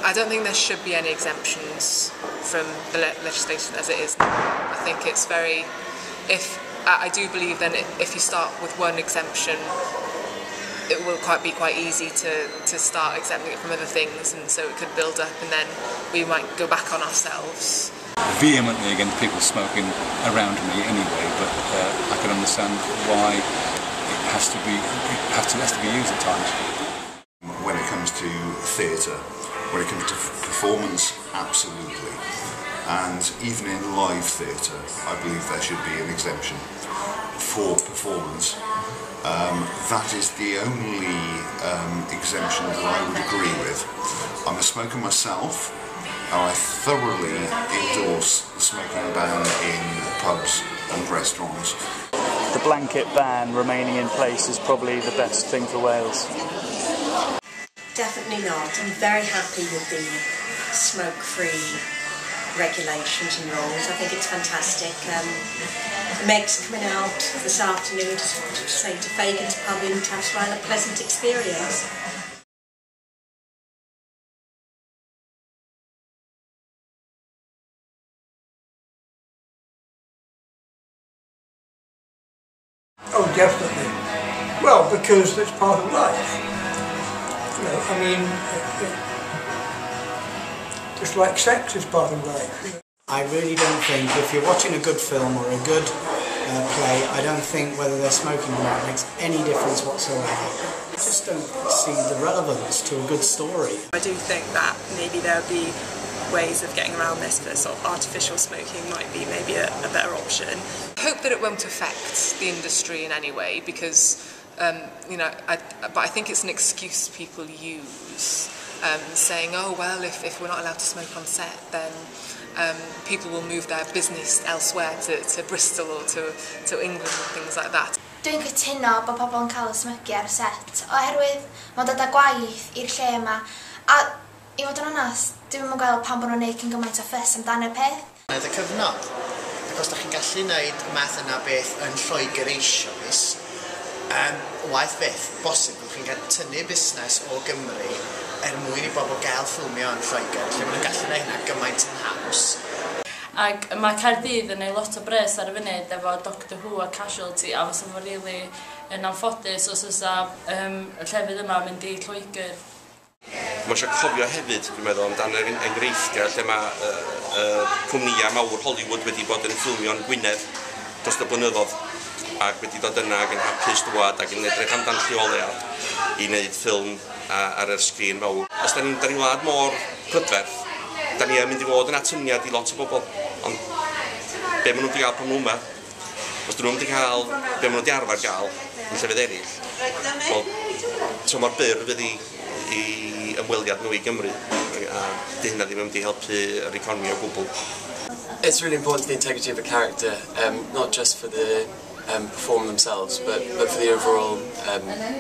I don't think there should be any exemptions from the legislation as it is now. I think it's very, I do believe then if you start with one exemption, it will be quite easy to start exempting it from other things, and so it could build up and then we might go back on ourselves. Vehemently against people smoking around me anyway, but I can understand why it has to be used at times. When it comes to theatre, when it comes to performance, absolutely. And even in live theatre, I believe there should be an exemption for performance. That is the only exemption that I would agree with. I'm a smoker myself, and I thoroughly endorse the smoking ban in pubs and restaurants. The blanket ban remaining in place is probably the best thing for Wales. Definitely not. I'm very happy with the smoke-free regulations and rules. I think it's fantastic. Meg's coming out this afternoon to say to Fagan's pub in Taswell, a pleasant experience. Oh, definitely. Well, because it's part of life. You know, I mean, just like sex is part of life. I really don't think, if you're watching a good film or a good play, I don't think whether they're smoking or not makes any difference whatsoever. I just don't see the relevance to a good story. I do think that maybe there'll be ways of getting around this, but sort of artificial smoking might be maybe a better option. I hope that it won't affect the industry in any way, because you know, but I think it's an excuse people use, saying, oh well, if we're not allowed to smoke on set, then people will move their business elsewhere to Bristol or to England and things like that. Dwi'n cytuno bod pobl yn cael ysmygu ar y set, oherwydd mae'n dod â gwaith i'r lle yma, a i fod yn onest, dwi'n yn gweld pan bod nhw'n neud cyn gymaint o ffys amdano peth. Oedd y cyfnod, ac os da chi'n gallu gwneud y math yna beth yn Lloegr eisoes, waith beth, bosib, chi'n cael tynnu busnes o Gymru mwyn i bobl gael ffilmio yn Lloegr, lle maen nhw'n gallu gwneud hynna gymaint yn haws. Ac mae Caerdydd yn ei lot o bres ar y funud efo Doctor Who a Casualty, a fysa fo rili yn anffodus os ysa y llefydd yma mynd i Lloegr. Mae eisiau cofio hefyd, dwi'n meddwl, amdan yr enghreifftiau lle mae cwmnïau mawr Hollywood wedi bod yn ffilmio'n Gwynedd dros y blynyddoedd, ac wedi dod yna ac yn hapus dwad ac yn edrych amdan Rheoliadau i wneud ffilm ar yr sgrin fawr. Os da ni'n wlad mor prydferth, da ni yn mynd i fod yn atyniad i lot o bobl, ond be maen nhw wedi cael pan nhw yma, os dyn nhw wedi cael be maen nhw wedi arfer gael yn llefydd eraill, wel, so mor byr fydd i ymweliad nhw i Gymru, a di hynna ddim yn mynd i helpu yr economi o gwbl. It's really important to the integrity of a character, not just for the perform themselves, but for the overall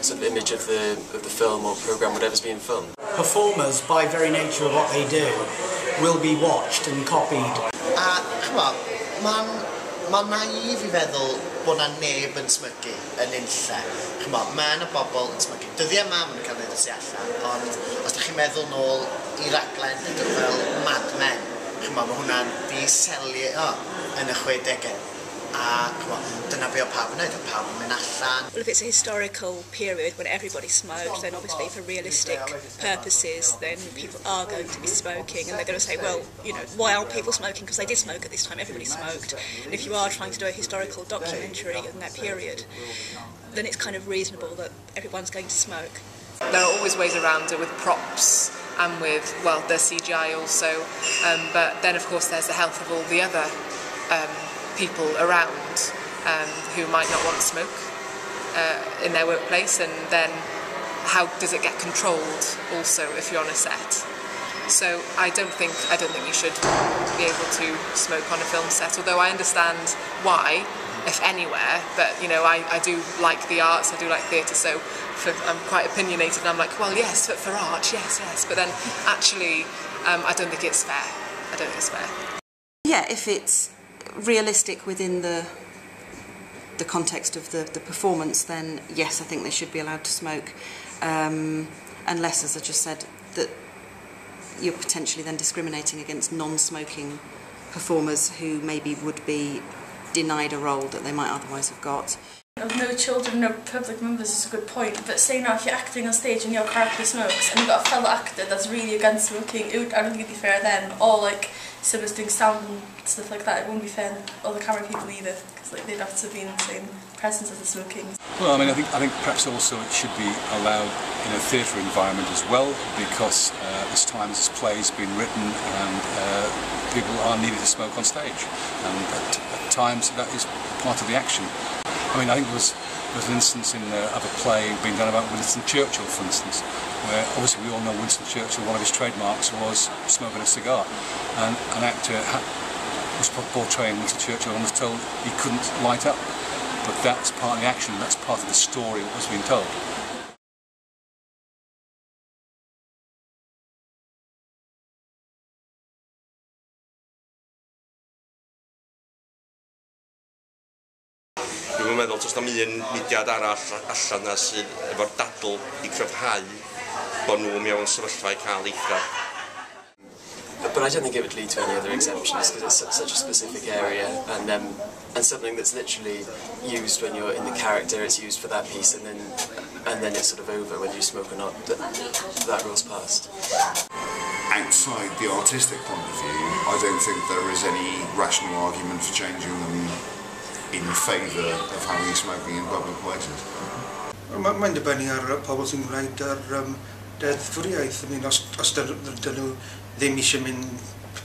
sort of image of the film or programme, whatever's being filmed. Performers, by very nature of what they do, will be watched and copied. Mae'n naif i feddwl bod na neb yn smygu yn unlle. Mae yna bobl yn smygu. Dyddiau yma maen nhw'n cael neud y tu allan, ond os ydych chi'n meddwl nôl i raglen fel Mad Men, mae hwnna'n di-selio yn y 60au. A dyna be o pawb yn neud, o pawb yn mynd allan. Well, if it's a historical period when everybody smoked, then obviously for realistic purposes, then people are going to be smoking, and they're going to say, well, you know, why aren't people smoking? Because they did smoke at this time, everybody smoked. And if you are trying to do a historical documentary in that period, then it's kind of reasonable that everyone's going to smoke. There are always ways around it with props and with, well, there's CGI also, but then of course there's the health of all the other people around who might not want to smoke in their workplace, and then how does it get controlled also if you're on a set. So I don't think you should be able to smoke on a film set, although I understand why, if anywhere, but you know, I do like the arts, I do like theatre, so I'm quite opinionated and I'm like, well yes, for art, yes, but then actually I don't think it's fair. I don't think it's fair. Yeah, if it's realistic within the context of the performance, then yes, I think they should be allowed to smoke, unless, as I just said, that you're potentially then discriminating against non-smoking performers who maybe would be denied a role that they might otherwise have got. Of no children, no public members is a good point, but say now if you're acting on stage and your character smokes and you've got a fellow actor that's really against smoking, I don't think it'd be fair then, or like someone's doing sound and stuff like that, it wouldn't be fair to other camera people either, because like, they'd have to be in the same presence as the smoking. Well, I mean, I think perhaps also it should be allowed in a theatre environment as well, because there's times as plays being written and people are needed to smoke on stage, and at times that is part of the action. I mean, I think there was an instance of a play being done about Winston Churchill, for instance, where obviously we all know Winston Churchill, one of his trademarks was smoking a cigar, and an actor was portraying Winston Churchill and was told he couldn't light up. But that's part of the action, that's part of the story that was being told. Dwi'n meddwl does na'm un mudiad arall allan na sydd efo'r dadl i cryfhau bod nhw mewn sefyllfa i cael eithaf. But I don't think it would lead to any other exemptions because it's such a specific area and something that's literally used when you're in the character, it's used for that piece and then it's sort of over whether you smoke or not, that rule's passed. Outside the artistic point of view, I don't think there is any rational argument for changing them in favour of having smoking in public places. Mae'n dibynnu ar pobl sy'n gwneud ar deddfwriaeth. I mean, os dyn nhw ddim eisiau mynd yn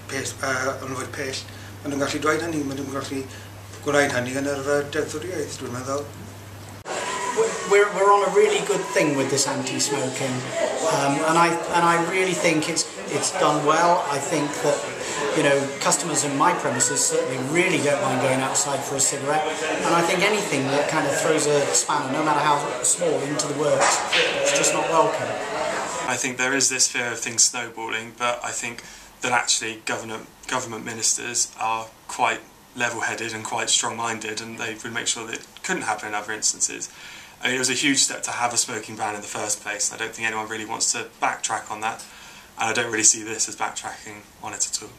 fwy pell, maen nhw'n gallu dweud hynny, maen nhw'n gallu gwneud hynny yn yr deddfwriaeth, dwi'n meddwl. We're on a really good thing with this anti-smoking, and I really think it's done well. I think that, you know, customers in my premises certainly really don't mind going outside for a cigarette, and I think anything that kind of throws a spanner, no matter how small, into the works, it's just not welcome. I think there is this fear of things snowballing, but I think that actually government ministers are quite level-headed and quite strong-minded, and they would make sure that it couldn't happen in other instances. I mean, it was a huge step to have a smoking ban in the first place. I don't think anyone really wants to backtrack on that, and I don't really see this as backtracking on it at all.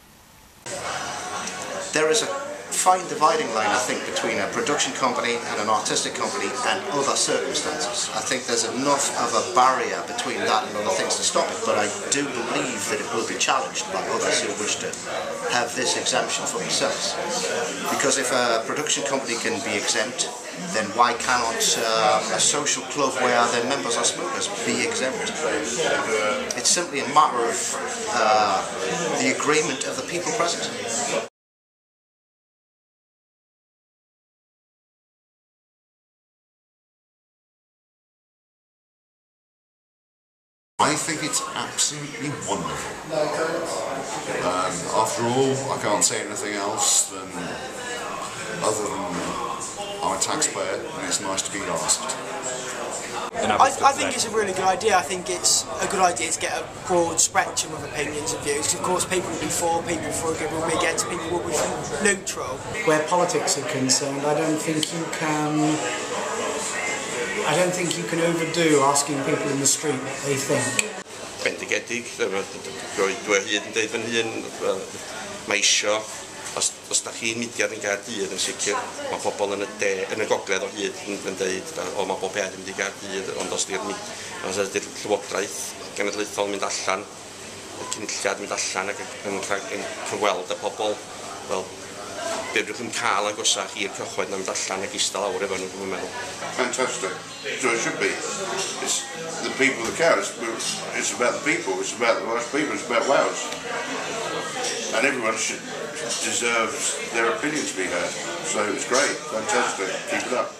There is a fine dividing line, I think, between a production company and an artistic company and other circumstances. I think there's enough of a barrier between that and other things to stop it, but I do believe that it will be challenged by others who wish to have this exemption for themselves. Because if a production company can be exempt, then why cannot a social club where their members are smokers be exempt? It's simply a matter of the agreement of the people present. I think it's absolutely wonderful. After all, I can't say anything else other than I'm a taxpayer and it's nice to be asked. I think it's a really good idea. I think it's a good idea to get a broad spectrum of opinions and views. Of course, people will be for, people for, people will be against, people will be neutral. Where politics are concerned, I don't think you can overdo asking people in the street what they think. Bendigedig, dwi hyd yn dweud fy hun, mae isio, os da chi'n mudiad yn Gaerdydd yn sicr, mae pobl yn y gogledd o hyd yn dweud, o mae bob peth yn mynd i Gaerdydd, ond os di'r llywodraeth genedlaethol mynd allan, y cynulliad mynd allan ac yn cyfweld y pobl, wel, byddwch yn cael agosach i'r cychwyn na mynd allan ac eistedd lawr efo nhw, dwi'n meddwl. Fantastic. So it should be. It's the people that count. It's about the people. It's about the Welsh people. It's about Wales. And everyone deserves their opinion to be heard. So it's great. Fantastic. Keep it up.